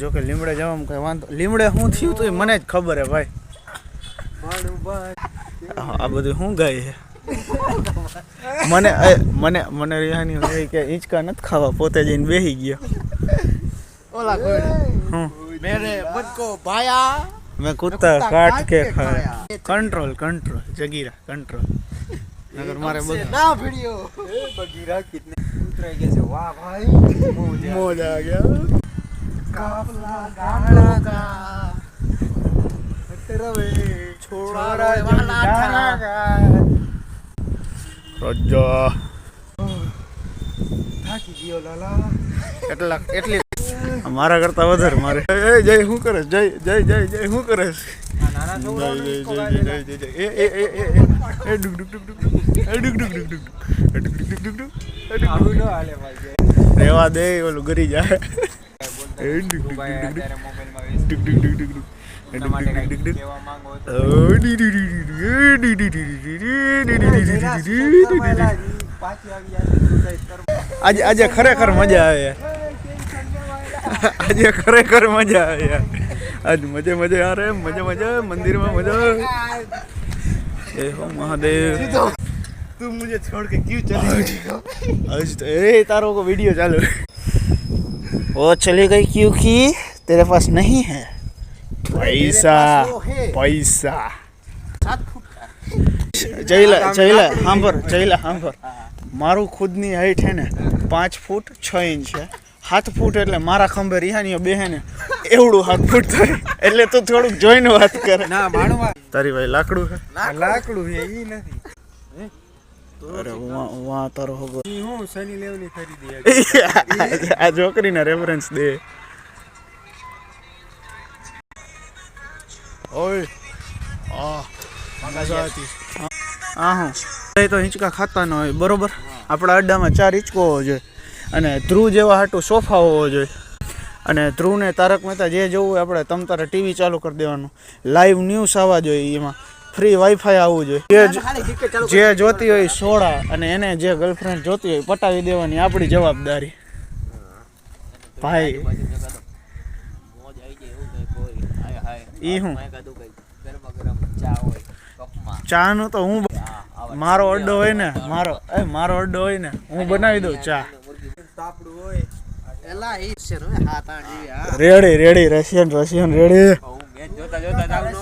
જો કે લીમડે જવામાં કઈ વાંધો, લીમડે શું થયું તો મને જ ખબર હે ભાઈ. આ બધું શું ગાય છે? મને મને મને રિહાની હોય કે ઈંચકા નથી ખાવા, પોતે જઈને બેસી ગયો. ઓલા હું મેરે બદકો ભાયા मैं कुत्ता काट के खाया. Control control Jagira control. अगर मारे ना वीडियो बगीरा कितने उतरे कैसे वाह भाई मौज आ गया. काफला गाना का रवे छोड़ा वाला था रजा થાકી ગયો લાલા. એટલી મારા કરતા વધારે મારે. જય શું કરે? જય જય જય જય શું કરે? નાના છોકરાઓ રેવા દે, ઓલું ગરી જાય. આજે આજે ખરેખર મજા આવે. આજે ખરેખર મજા આવે યાર. આજ મજે મજે આ રે, મજે મજે મંદિરમાં મજા. એ હો મહાદેવ, તું मुझे छोड़ के क्यों चली गई? आज तो ए तारों को वीडियो चालू. वो चली गई क्योंकि तेरे पास नहीं है पैसा. पैसा चैला चैला हांभर चैला हांभर. મારું ખુદની હાઈટ હે ને 5 ફૂટ 6 ઇંચ છે. 7 ફૂટ એટલે મારા ખંભે રિહાનીઓ બેહે ને એવડું 7 ફૂટ થાય. એટલે તો થોડુંક જોઈને વાત કરે. ના માણવા તારી ભાઈ લાકડું છે. લાકડું છે ઈ નથી. અરે વાહ તારો હોગો. ઈ હું સની લેવની ખરીદી. આ છોકરીના રેફરન્સ દે. ઓય આ મજા હતી. હા હું તો હિંચકા ખાતા ન હોય બરોબર. આપણા અડ્ડામાં 4 હિંચકો હોવો જોઈએ અને ધ્રુવ જેવા હાટું સોફા હોવો જોઈએ. અને ધ્રુવને તારક મહેતા જે જોવું હોય આપણે તમ તારે ટીવી ચાલુ કરી દેવાનું. લાઈવ ન્યૂઝ આવવા જોઈએ, એમાં ફ્રી વાઈફાઈ આવવું જોઈએ. જે જોતી હોય સોડા અને એને જે ગર્લફ્રેન્ડ જોતી હોય પટાવી દેવાની આપણી જવાબદારી ભાઈ. ઈ હું ચા નું તો હું મારો અડ્ડો હોય ને, મારો અડ્ડો હોય ને હું બનાવી દઉં ચા. તાપડું હોય એલા ઈ છે ને 7-8 જેવી. હા રેડી રેડી રશિયન રેડી. જોતા જોતા જાવ નો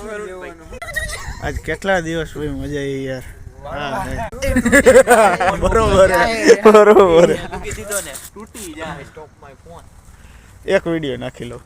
આજ કેટલા દિવસ હોય મજા આવી યાર. બરોબર બરોબર. મૂકી દીધો ને તૂટી જાય સ્ટોપ માય ફોન. એક વિડિયો નાખી લો.